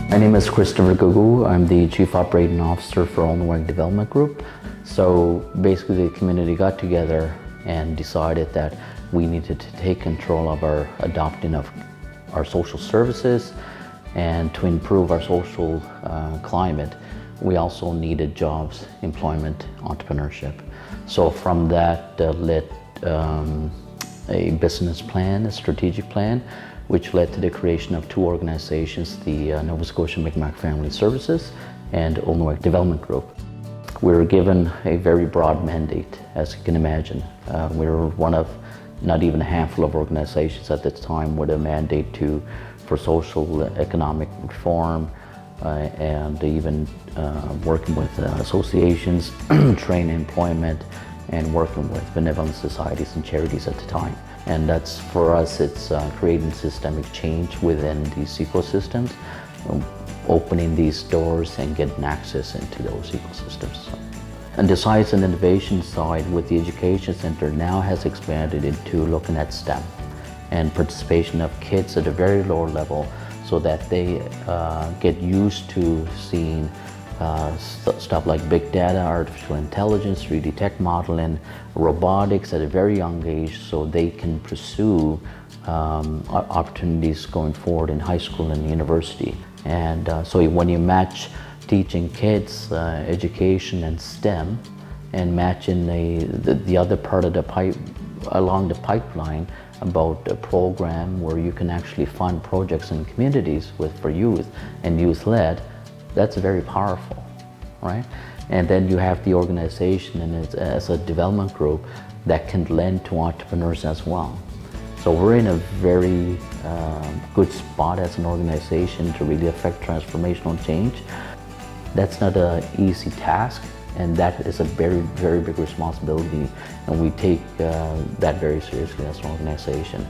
My name is Christopher Googoo. I'm the Chief Operating Officer for Ulnooweg Development Group. So basically the community got together and decided that we needed to take control of our adopting of our social services, and to improve our social climate, we also needed jobs, employment, entrepreneurship. So from that led a business plan, a strategic plan, which led to the creation of two organizations, the Nova Scotia Mi'kmaq Family Services and Ulnooweg Development Group. We were given a very broad mandate, as you can imagine. We were one of not even a handful of organizations at the time with a mandate for social economic reform and even working with associations, training employment, and working with benevolent societies and charities at the time. And that's, for us, it's creating systemic change within these ecosystems, opening these doors and getting access into those ecosystems. And the science and innovation side with the Education Center now has expanded into looking at STEM and participation of kids at a very low level, so that they get used to seeing stuff like big data, artificial intelligence, 3D tech modeling, robotics at a very young age, so they can pursue opportunities going forward in high school and university. And so when you match teaching kids education and STEM, and matching the other part of the along the pipeline about a program where you can actually fund projects in communities for youth and youth-led, that's very powerful, right? And then you have the organization and as a development group that can lend to entrepreneurs as well. So we're in a very good spot as an organization to really affect transformational change. That's not an easy task, and that is a very, very big responsibility, and we take that very seriously as an organization.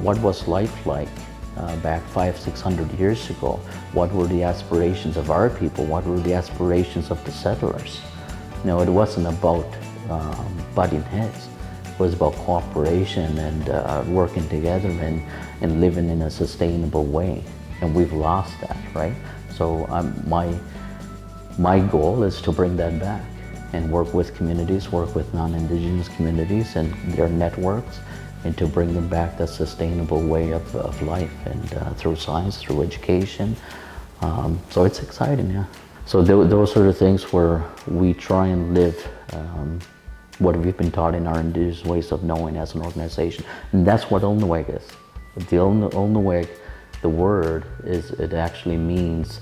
What was life like back 500-600 years ago? What were the aspirations of our people? What were the aspirations of the settlers? You know, it wasn't about butting heads. It was about cooperation and working together and living in a sustainable way. And we've lost that, right? So my goal is to bring that back and work with communities, work with non-Indigenous communities and their networks, and to bring them back that sustainable way of life, and through science, through education. So it's exciting, yeah. So those are the things where we try and live what we've been taught in our Indigenous ways of knowing as an organization. And that's what Ulnooweg is. The Ulnooweg, the word, it actually means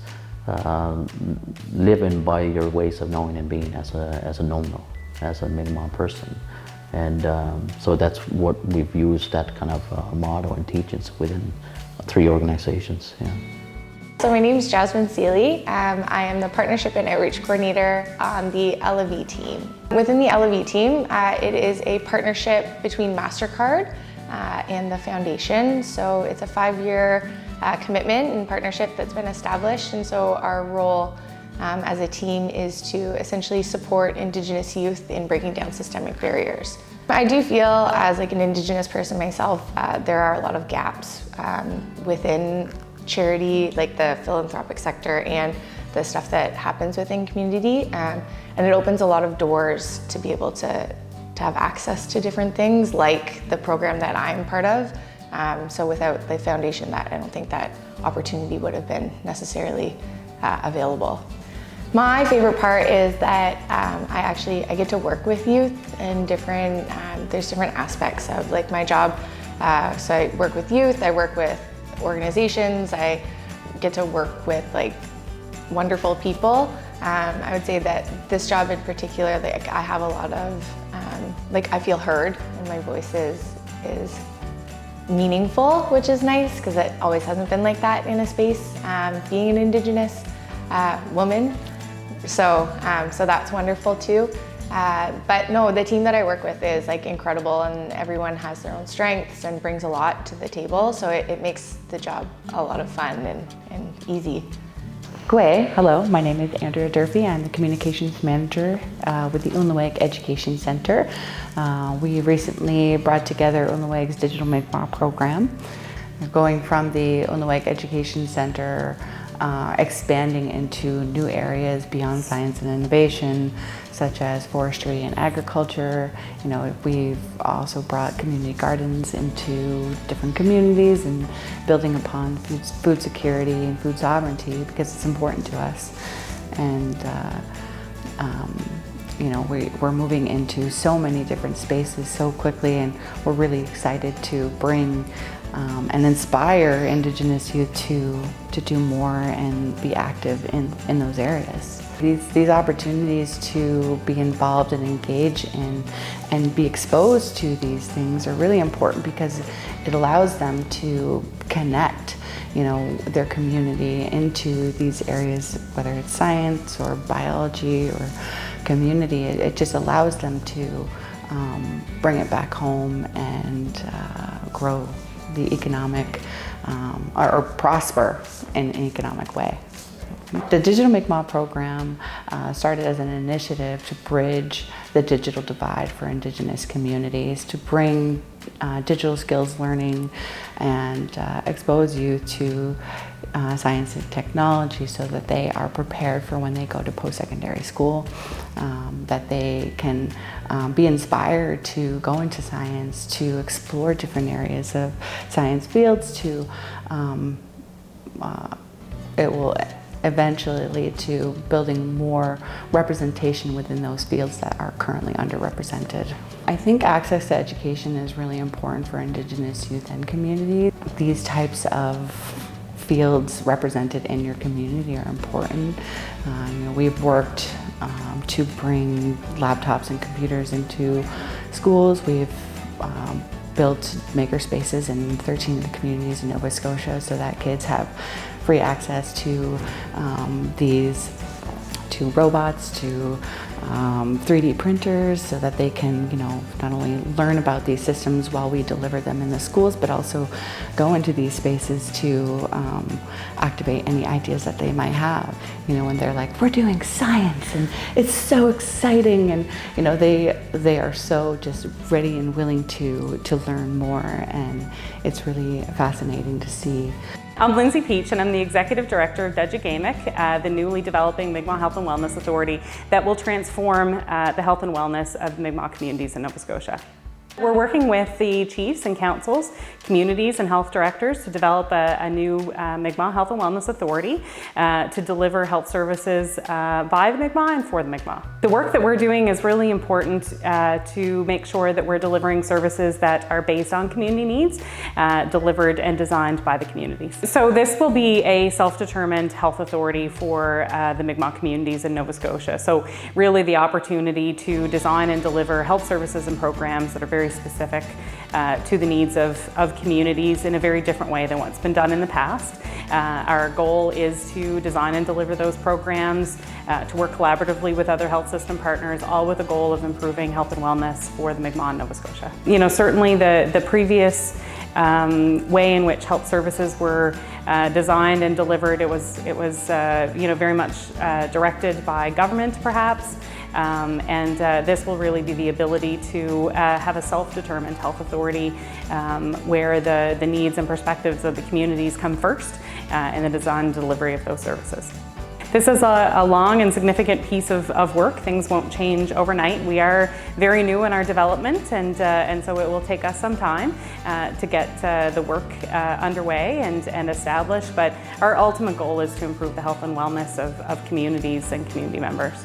living by your ways of knowing and being as a Nono, as a Mi'kmaq person. And so that's what we've used, that kind of motto and teachings within 3 organizations. Yeah. So my name is Jasmine Seeley. I am the Partnership and Outreach Coordinator on the EleV team. Within the EleV team, it is a partnership between MasterCard and the foundation. So it's a 5-year commitment and partnership that's been established, and so our role as a team is to essentially support Indigenous youth in breaking down systemic barriers. I do feel, as like an Indigenous person myself, there are a lot of gaps within charity, like the philanthropic sector and the stuff that happens within community, and it opens a lot of doors to be able to have access to different things, like the program that I'm part of. So without the foundation, I don't think that opportunity would have been necessarily available. My favorite part is that I get to work with youth in different, there's different aspects of like my job. So I work with youth, I work with organizations, I get to work with like wonderful people. I would say that this job in particular, like I have a lot of, like I feel heard and my voice is meaningful, which is nice because it always hasn't been like that in a space, being an Indigenous woman. So that's wonderful too. But no, the team that I work with is like incredible, and everyone has their own strengths and brings a lot to the table. So it makes the job a lot of fun and easy. Gwe, hello, my name is Andrea Durfee. I'm the Communications Manager with the Ulnooweg Education Center. We recently brought together Ulnooweg's Digital Mi'kmaq program. Going from the Ulnooweg Education Center expanding into new areas beyond science and innovation, such as forestry and agriculture. You know, we've also brought community gardens into different communities and building upon food security and food sovereignty because it's important to us. And you know, we're moving into so many different spaces so quickly, and we're really excited to bring and inspire Indigenous youth to do more and be active in those areas. These opportunities to be involved and engage in and be exposed to these things are really important because it allows them to connect, you know, their community into these areas, whether it's science or biology or community. It just allows them to bring it back home and grow the economic or prosper in an economic way. The Digital Mi'kmaq program started as an initiative to bridge the digital divide for Indigenous communities, to bring digital skills learning and expose youth to science and technology so that they are prepared for when they go to post-secondary school, that they can be inspired to go into science, to explore different areas of science fields, to it will eventually lead to building more representation within those fields that are currently underrepresented. I think access to education is really important for Indigenous youth and community. These types of fields represented in your community are important. You know, we've worked to bring laptops and computers into schools. We've built maker spaces in 13 of the communities in Nova Scotia so that kids have free access to to robots, to 3D printers, so that they can, you know, not only learn about these systems while we deliver them in the schools, but also go into these spaces to activate any ideas that they might have. You know, when they're like, we're doing science and it's so exciting, and you know, they are so just ready and willing to learn more, and it's really fascinating to see. I'm Lindsay Peach, and I'm the Executive Director of Tajikeimik, the newly developing Mi'kmaq Health and Wellness Authority that will transform the health and wellness of Mi'kmaq communities in Nova Scotia. We're working with the chiefs and councils, communities and health directors to develop a new Mi'kmaq Health and Wellness Authority to deliver health services by the Mi'kmaq and for the Mi'kmaq. The work that we're doing is really important to make sure that we're delivering services that are based on community needs, delivered and designed by the communities. So this will be a self-determined health authority for the Mi'kmaq communities in Nova Scotia. So really the opportunity to design and deliver health services and programs that are very specific to the needs of communities in a very different way than what's been done in the past. Our goal is to design and deliver those programs, to work collaboratively with other health system partners, all with the goal of improving health and wellness for the Mi'kmaq and Nova Scotia. You know, certainly the previous way in which health services were designed and delivered, it was you know, very much directed by government perhaps. This will really be the ability to have a self-determined health authority where the needs and perspectives of the communities come first in the design and delivery of those services. This is a long and significant piece of work. Things won't change overnight. We are very new in our development, and so it will take us some time to get the work underway and established, but our ultimate goal is to improve the health and wellness of communities and community members.